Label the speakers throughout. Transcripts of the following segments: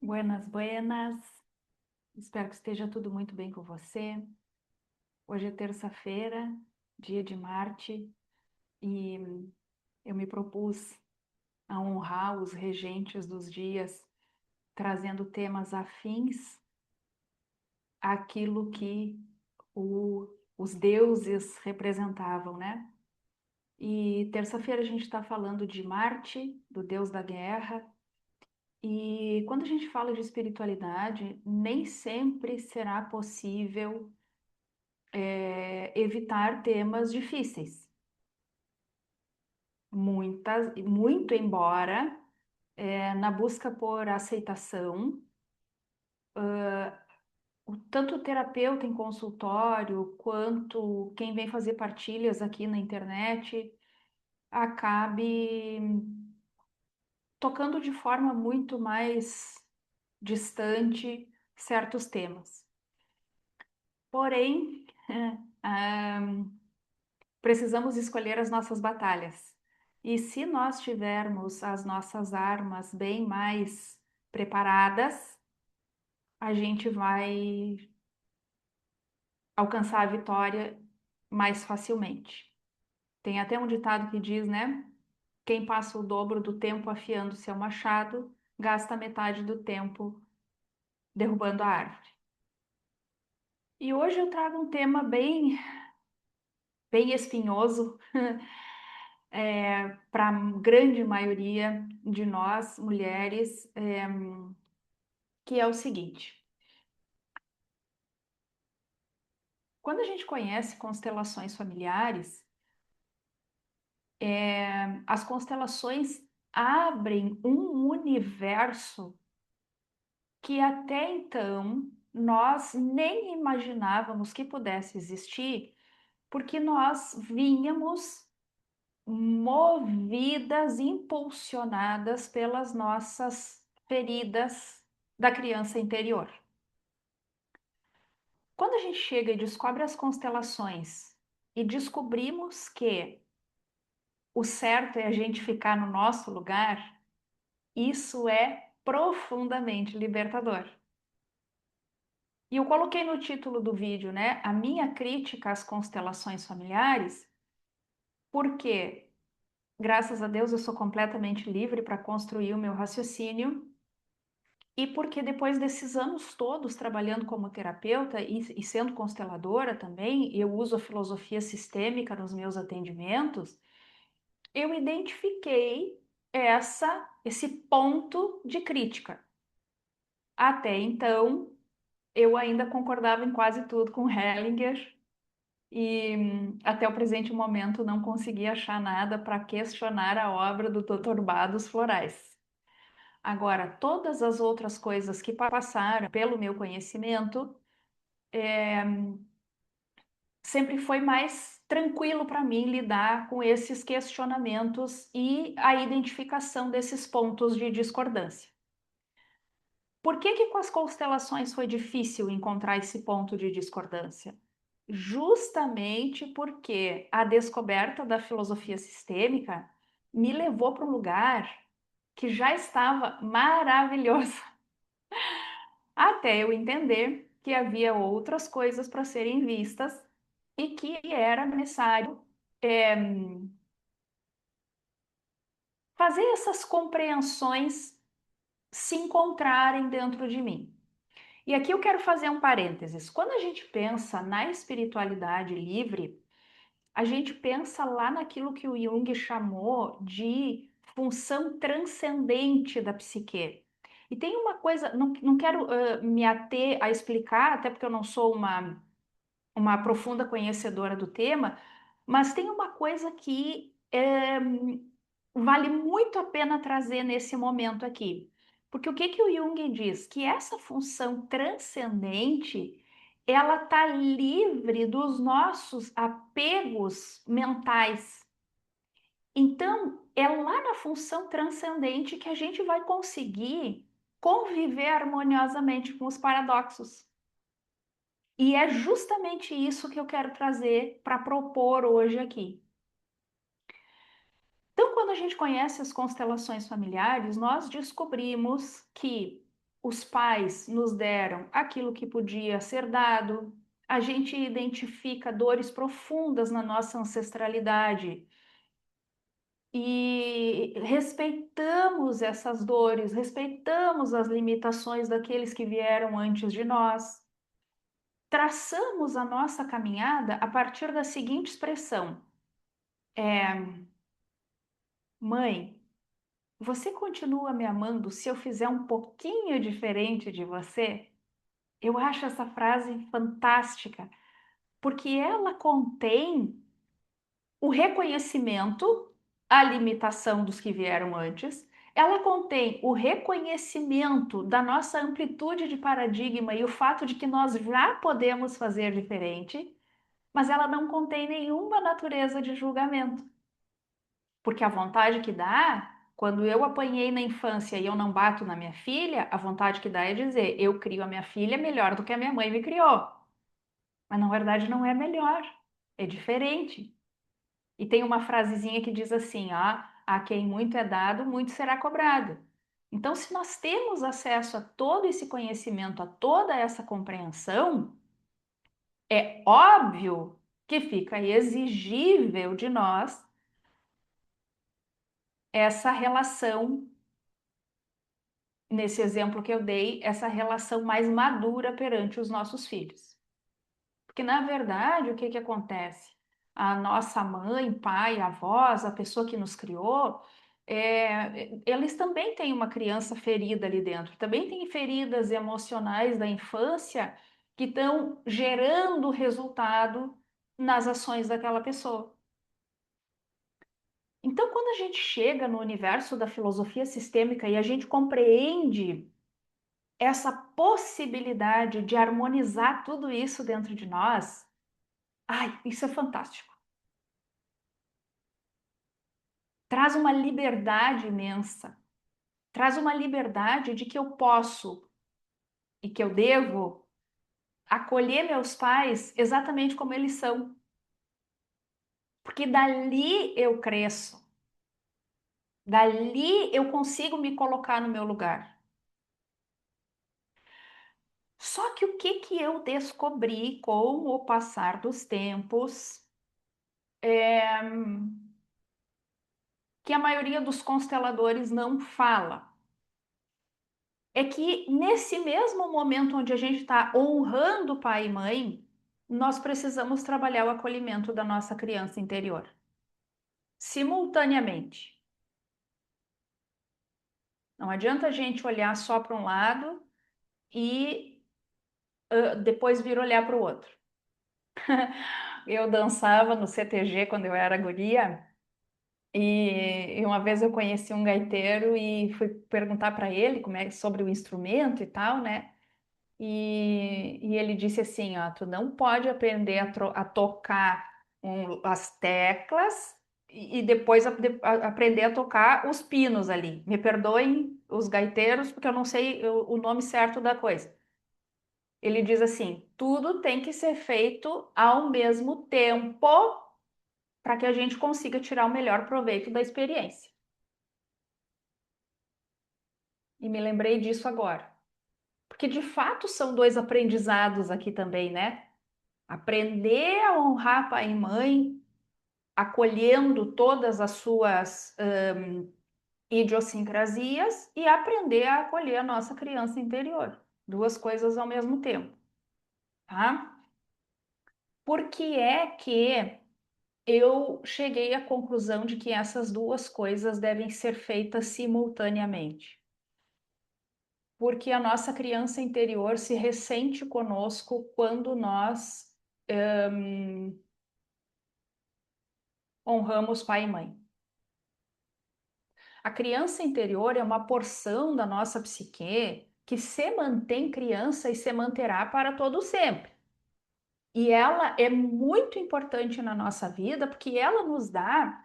Speaker 1: Buenas, buenas. Espero que esteja tudo muito bem com você. Hoje é terça-feira, dia de Marte, e eu me propus a honrar os regentes dos dias, trazendo temas afins àquilo que os deuses representavam, né? E terça-feira a gente está falando de Marte, do deus da guerra. E quando a gente fala de espiritualidade, nem sempre será possível evitar temas difíceis. Muito embora, na busca por aceitação, tanto o terapeuta em consultório quanto quem vem fazer partilhas aqui na internet acabe tocando de forma muito mais distante certos temas. Porém, ah, precisamos escolher as nossas batalhas. E se nós tivermos as nossas armas bem mais preparadas, a gente vai alcançar a vitória mais facilmente. Tem até um ditado que diz, né? Quem passa o dobro do tempo afiando seu machado, gasta metade do tempo derrubando a árvore. E hoje eu trago um tema bem espinhoso, para a grande maioria de nós, mulheres, que é o seguinte: quando a gente conhece constelações familiares, as constelações abrem um universo que até então nós nem imaginávamos que pudesse existir, porque nós vínhamos movidas, impulsionadas pelas nossas feridas da criança interior. Quando a gente chega e descobre as constelações e descobrimos que o certo é a gente ficar no nosso lugar, isso é profundamente libertador. E eu coloquei no título do vídeo, né, a minha crítica às constelações familiares, porque, graças a Deus, eu sou completamente livre para construir o meu raciocínio. E porque depois desses anos todos trabalhando como terapeuta e sendo consteladora também, eu uso a filosofia sistêmica nos meus atendimentos, eu identifiquei esse ponto de crítica. Até então, eu ainda concordava em quase tudo com Hellinger e até o presente momento não consegui achar nada para questionar a obra do Dr. Bados Florais. Agora, todas as outras coisas que passaram pelo meu conhecimento, sempre foi mais tranquilo para mim lidar com esses questionamentos e a identificação desses pontos de discordância. Por que com as constelações foi difícil encontrar esse ponto de discordância? Justamente porque a descoberta da filosofia sistêmica me levou para um lugar que já estava maravilhoso, até eu entender que havia outras coisas para serem vistas e que era necessário é, fazer essas compreensões se encontrarem dentro de mim. E aqui eu quero fazer um parênteses. Quando a gente pensa na espiritualidade livre, a gente pensa lá naquilo que o Jung chamou de função transcendente da psique. E tem uma coisa, não quero me ater a explicar, até porque eu não sou uma profunda conhecedora do tema, mas tem uma coisa que vale muito a pena trazer nesse momento aqui. Porque o que que o Jung diz? Que essa função transcendente, ela está livre dos nossos apegos mentais. Então, é lá na função transcendente que a gente vai conseguir conviver harmoniosamente com os paradoxos. E é justamente isso que eu quero trazer para propor hoje aqui. Então, quando a gente conhece as constelações familiares, nós descobrimos que os pais nos deram aquilo que podia ser dado, a gente identifica dores profundas na nossa ancestralidade e respeitamos essas dores, respeitamos as limitações daqueles que vieram antes de nós. Traçamos a nossa caminhada a partir da seguinte expressão: mãe, você continua me amando se eu fizer um pouquinho diferente de você? Eu acho essa frase fantástica, porque ela contém o reconhecimento, a limitação dos que vieram antes, ela contém o reconhecimento da nossa amplitude de paradigma e o fato de que nós já podemos fazer diferente, mas ela não contém nenhuma natureza de julgamento. Porque a vontade que dá, quando eu apanhei na infância e eu não bato na minha filha, a vontade que dá é dizer, eu crio a minha filha melhor do que a minha mãe me criou. Mas na verdade não é melhor, é diferente. E tem uma frasezinha que diz assim, a quem muito é dado, muito será cobrado. Então, se nós temos acesso a todo esse conhecimento, a toda essa compreensão, é óbvio que fica exigível de nós essa relação, nesse exemplo que eu dei, essa relação mais madura perante os nossos filhos. Porque, na verdade, o que que acontece? A nossa mãe, pai, avós, a pessoa que nos criou, eles também têm uma criança ferida ali dentro, também têm feridas emocionais da infância que estão gerando resultado nas ações daquela pessoa. Então, quando a gente chega no universo da filosofia sistêmica e a gente compreende essa possibilidade de harmonizar tudo isso dentro de nós, ai, isso é fantástico. Traz uma liberdade imensa, traz uma liberdade de que eu posso e que eu devo acolher meus pais exatamente como eles são, porque dali eu cresço, dali eu consigo me colocar no meu lugar. Só que o que que eu descobri com o passar dos tempos é que a maioria dos consteladores não fala. É que nesse mesmo momento onde a gente está honrando pai e mãe, nós precisamos trabalhar o acolhimento da nossa criança interior, simultaneamente. Não adianta a gente olhar só para um lado e depois vir olhar para o outro. Eu dançava no CTG quando eu era guria e uma vez eu conheci um gaiteiro e fui perguntar para ele como é sobre o instrumento e tal, né? E ele disse assim, ó, tu não pode aprender a tocar as teclas e depois aprender a tocar os pinos ali. Me perdoem os gaiteiros, porque eu não sei o nome certo da coisa. Ele diz assim, tudo tem que ser feito ao mesmo tempo para que a gente consiga tirar o melhor proveito da experiência. E me lembrei disso agora. Porque de fato são dois aprendizados aqui também, né? Aprender a honrar pai e mãe, acolhendo todas as suas idiosincrasias e aprender a acolher a nossa criança interior. Duas coisas ao mesmo tempo, tá? Por que é que eu cheguei à conclusão de que essas duas coisas devem ser feitas simultaneamente? Porque a nossa criança interior se ressente conosco quando nós honramos pai e mãe. A criança interior é uma porção da nossa psique que se mantém criança e se manterá para todo sempre. E ela é muito importante na nossa vida porque ela nos dá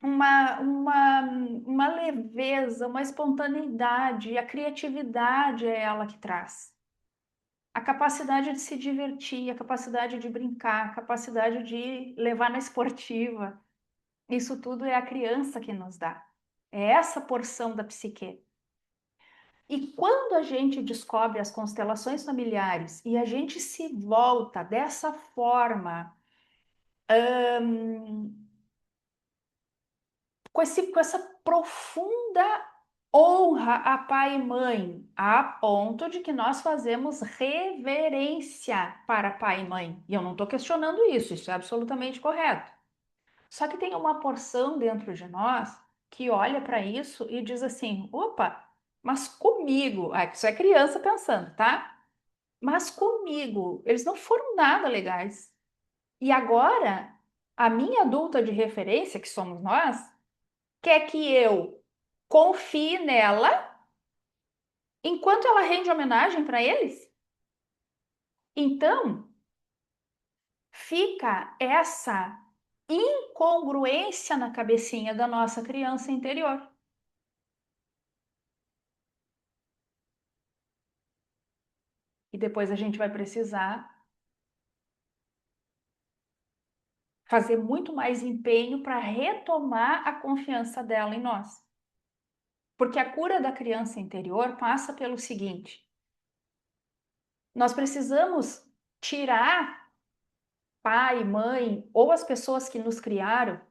Speaker 1: uma leveza, uma espontaneidade, a criatividade é ela que traz. A capacidade de se divertir, a capacidade de brincar, a capacidade de levar na esportiva. Isso tudo é a criança que nos dá. É essa porção da psique. E quando a gente descobre as constelações familiares e a gente se volta dessa forma, com essa profunda honra a pai e mãe, a ponto de que nós fazemos reverência para pai e mãe. E eu não estou questionando isso, isso é absolutamente correto. Só que tem uma porção dentro de nós que olha para isso e diz assim: opa, mas comigo, isso é criança pensando, tá? Mas comigo, eles não foram nada legais. E agora, a minha adulta de referência, que somos nós, quer que eu confie nela enquanto ela rende homenagem para eles? Então, fica essa incongruência na cabecinha da nossa criança interior. E depois a gente vai precisar fazer muito mais empenho para retomar a confiança dela em nós. Porque a cura da criança interior passa pelo seguinte: nós precisamos tirar pai, mãe ou as pessoas que nos criaram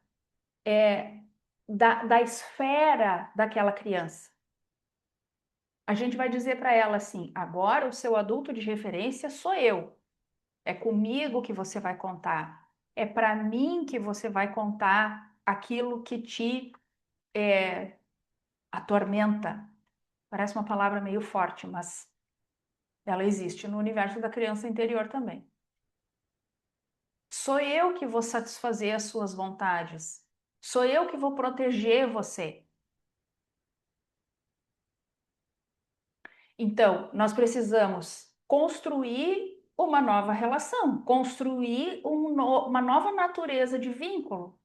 Speaker 1: da esfera daquela criança. A gente vai dizer para ela assim: agora o seu adulto de referência sou eu. É comigo que você vai contar. É para mim que você vai contar aquilo que te atormenta. Parece uma palavra meio forte, mas ela existe no universo da criança interior também. Sou eu que vou satisfazer as suas vontades. Sou eu que vou proteger você. Então, nós precisamos construir uma nova relação, construir uma nova natureza de vínculo.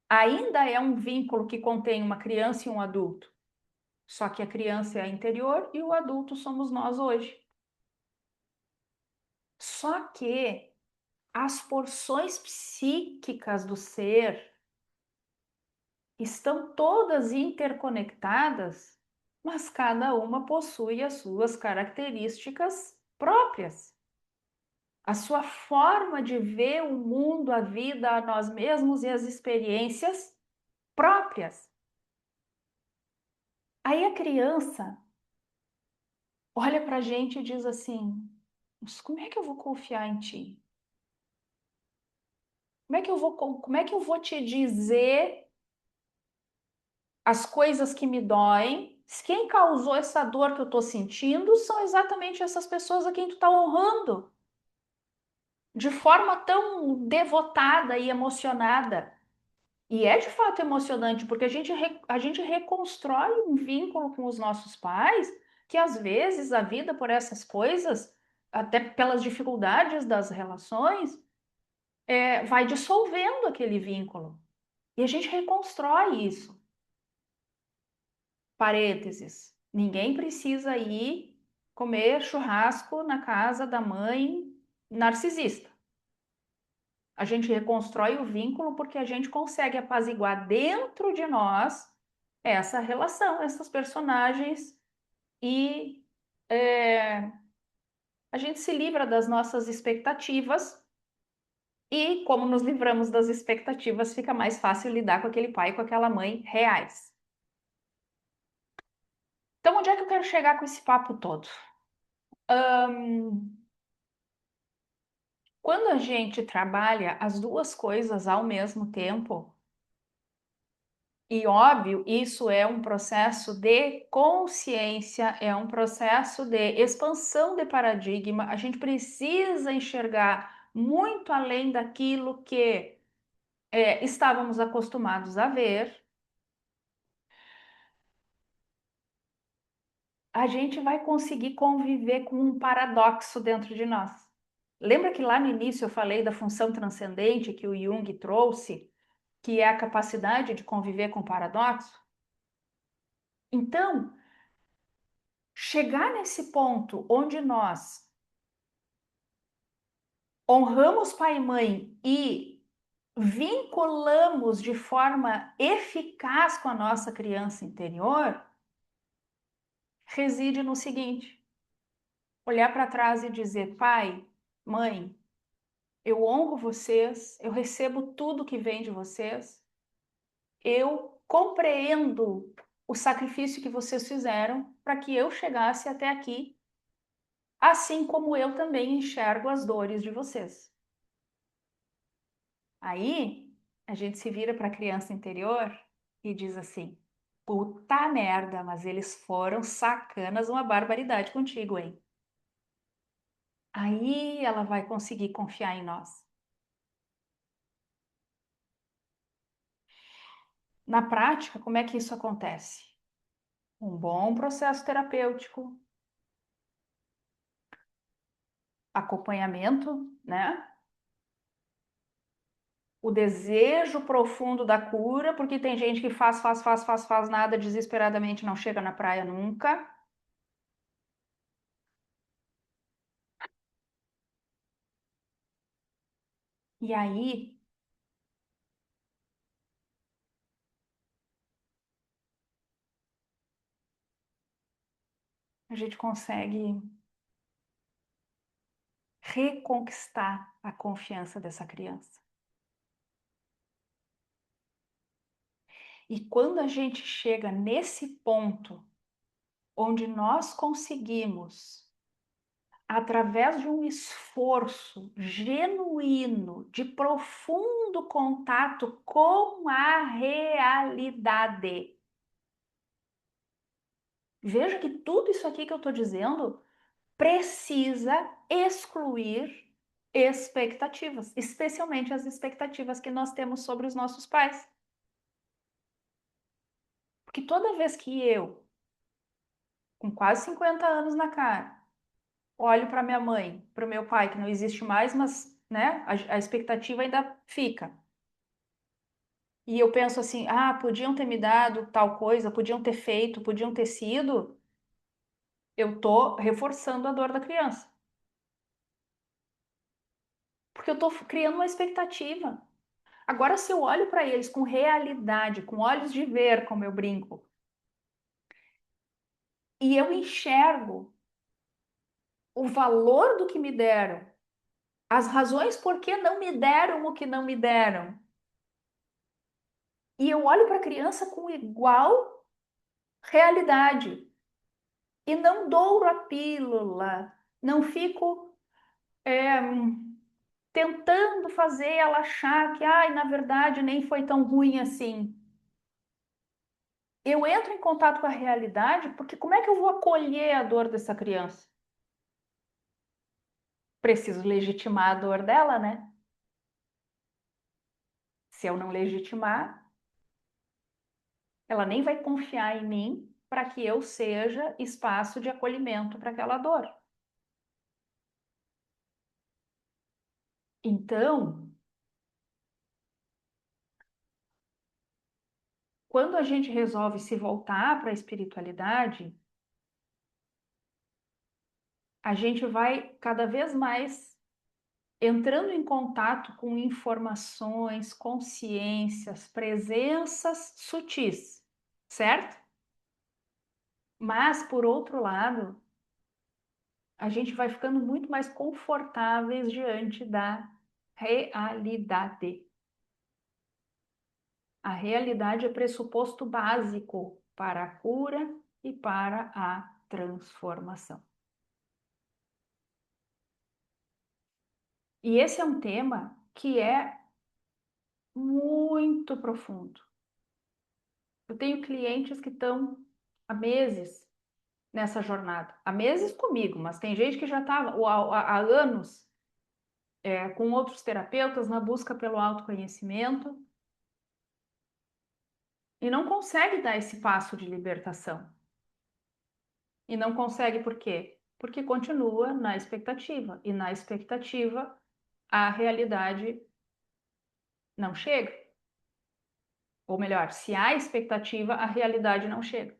Speaker 1: Ainda é um vínculo que contém uma criança e um adulto, só que a criança é a interior e o adulto somos nós hoje. Só que as porções psíquicas do ser estão todas interconectadas, mas cada uma possui as suas características próprias. A sua forma de ver o mundo, a vida, a nós mesmos e as experiências próprias. Aí a criança olha para a gente e diz assim: mas como é que eu vou confiar em ti? Como é que eu vou te dizer as coisas que me doem? Quem causou essa dor que eu estou sentindo são exatamente essas pessoas a quem tu está honrando de forma tão devotada e emocionada. E é de fato emocionante, porque a gente reconstrói um vínculo com os nossos pais, que às vezes a vida, por essas coisas, até pelas dificuldades das relações, vai dissolvendo aquele vínculo. E a gente reconstrói isso. Parênteses. Ninguém precisa ir comer churrasco na casa da mãe narcisista. A gente reconstrói o vínculo porque a gente consegue apaziguar dentro de nós essa relação, essas personagens e a gente se livra das nossas expectativas e, como nos livramos das expectativas, fica mais fácil lidar com aquele pai e com aquela mãe reais. Então, onde é que eu quero chegar com esse papo todo? Quando a gente trabalha as duas coisas ao mesmo tempo, e óbvio, isso é um processo de consciência, é um processo de expansão de paradigma, a gente precisa enxergar muito além daquilo que estávamos acostumados a ver, a gente vai conseguir conviver com um paradoxo dentro de nós. Lembra que lá no início eu falei da função transcendente que o Jung trouxe, que é a capacidade de conviver com o paradoxo? Então, chegar nesse ponto onde nós honramos pai e mãe e vinculamos de forma eficaz com a nossa criança interior, reside no seguinte: olhar para trás e dizer, pai, mãe, eu honro vocês, eu recebo tudo que vem de vocês, eu compreendo o sacrifício que vocês fizeram para que eu chegasse até aqui, assim como eu também enxergo as dores de vocês. Aí a gente se vira para a criança interior e diz assim: puta merda, mas eles foram sacanas uma barbaridade contigo, hein? Aí ela vai conseguir confiar em nós. Na prática, como é que isso acontece? Um bom processo terapêutico, acompanhamento, né? O desejo profundo da cura, porque tem gente que faz nada desesperadamente, não chega na praia nunca. E aí a gente consegue reconquistar a confiança dessa criança. E quando a gente chega nesse ponto onde nós conseguimos, através de um esforço genuíno, de profundo contato com a realidade. Veja que tudo isso aqui que eu estou dizendo precisa excluir expectativas, especialmente as expectativas que nós temos sobre os nossos pais. Porque toda vez que eu, com quase 50 anos na cara, olho para minha mãe, para o meu pai, que não existe mais, mas né, a expectativa ainda fica. E eu penso assim, ah, podiam ter me dado tal coisa, podiam ter feito, podiam ter sido, eu tô reforçando a dor da criança. Porque eu tô criando uma expectativa. Agora, se eu olho para eles com realidade, com olhos de ver, como eu brinco, e eu enxergo o valor do que me deram, as razões por que não me deram o que não me deram, e eu olho para a criança com igual realidade, e não douro a pílula, não fico tentando fazer ela achar que, ai, na verdade, nem foi tão ruim assim. Eu entro em contato com a realidade, porque como é que eu vou acolher a dor dessa criança? Preciso legitimar a dor dela, né? Se eu não legitimar, ela nem vai confiar em mim para que eu seja espaço de acolhimento para aquela dor. Então, quando a gente resolve se voltar para a espiritualidade, a gente vai cada vez mais entrando em contato com informações, consciências, presenças sutis, certo? Mas, por outro lado, a gente vai ficando muito mais confortáveis diante da realidade. A realidade é pressuposto básico para a cura e para a transformação. E esse é um tema que é muito profundo. Eu tenho clientes que estão há meses nessa jornada, há meses comigo, mas tem gente que já está há anos com outros terapeutas na busca pelo autoconhecimento e não consegue dar esse passo de libertação. E não consegue por quê? Porque continua na expectativa, e na expectativa a realidade não chega. Ou melhor, se há expectativa, a realidade não chega.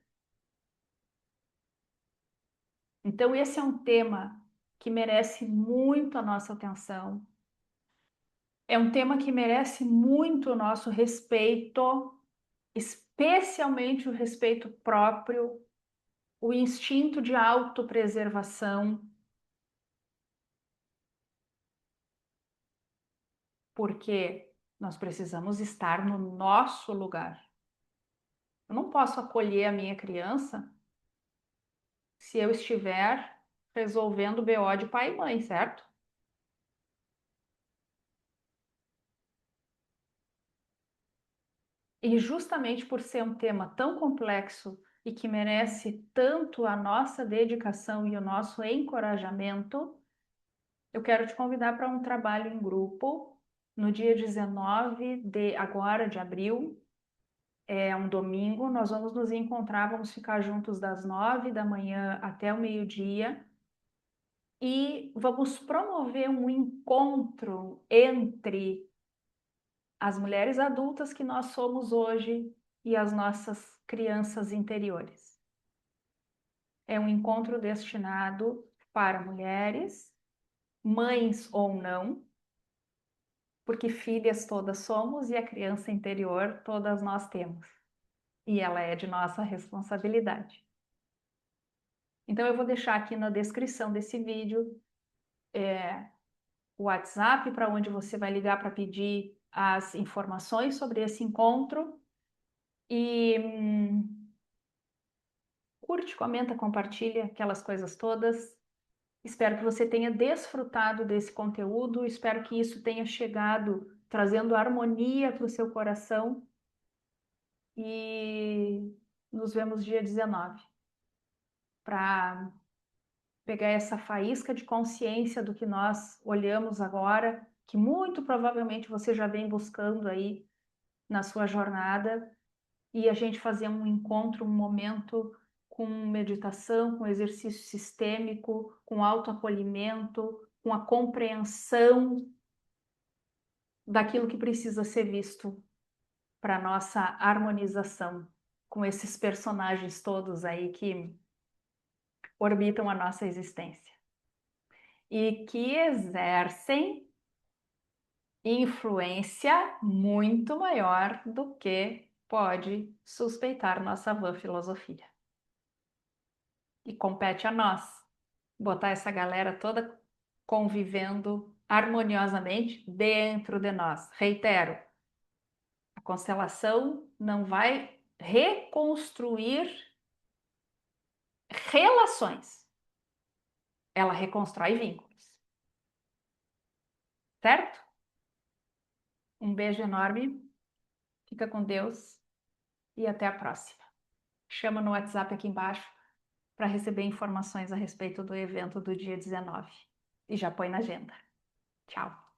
Speaker 1: Então, esse é um tema que merece muito a nossa atenção. É um tema que merece muito o nosso respeito, especialmente o respeito próprio, o instinto de autopreservação, porque nós precisamos estar no nosso lugar. Eu não posso acolher a minha criança se eu estiver resolvendo o BO de pai e mãe, certo? E justamente por ser um tema tão complexo e que merece tanto a nossa dedicação e o nosso encorajamento, eu quero te convidar para um trabalho em grupo no dia 19 de agora de abril. É um domingo, nós vamos nos encontrar, vamos ficar juntos das 9 da manhã até o meio-dia e vamos promover um encontro entre as mulheres adultas que nós somos hoje e as nossas crianças interiores. É um encontro destinado para mulheres, mães ou não, porque filhas todas somos e a criança interior todas nós temos. E ela é de nossa responsabilidade. Então eu vou deixar aqui na descrição desse vídeo o WhatsApp para onde você vai ligar para pedir as informações sobre esse encontro e curte, comenta, compartilha aquelas coisas todas. Espero que você tenha desfrutado desse conteúdo, espero que isso tenha chegado trazendo harmonia para o seu coração e nos vemos dia 19 para pegar essa faísca de consciência do que nós olhamos agora, que muito provavelmente você já vem buscando aí na sua jornada, e a gente fazer um encontro, um momento com meditação, com exercício sistêmico, com autoacolhimento, com a compreensão daquilo que precisa ser visto para nossa harmonização com esses personagens todos aí que orbitam a nossa existência e que exercem influência muito maior do que pode suspeitar nossa vã filosofia. E compete a nós botar essa galera toda convivendo harmoniosamente dentro de nós. Reitero, a constelação não vai reconstruir relações, ela reconstrói vínculos, certo? Um beijo enorme, fica com Deus e até a próxima. Chama no WhatsApp aqui embaixo para receber informações a respeito do evento do dia 19 e já põe na agenda. Tchau!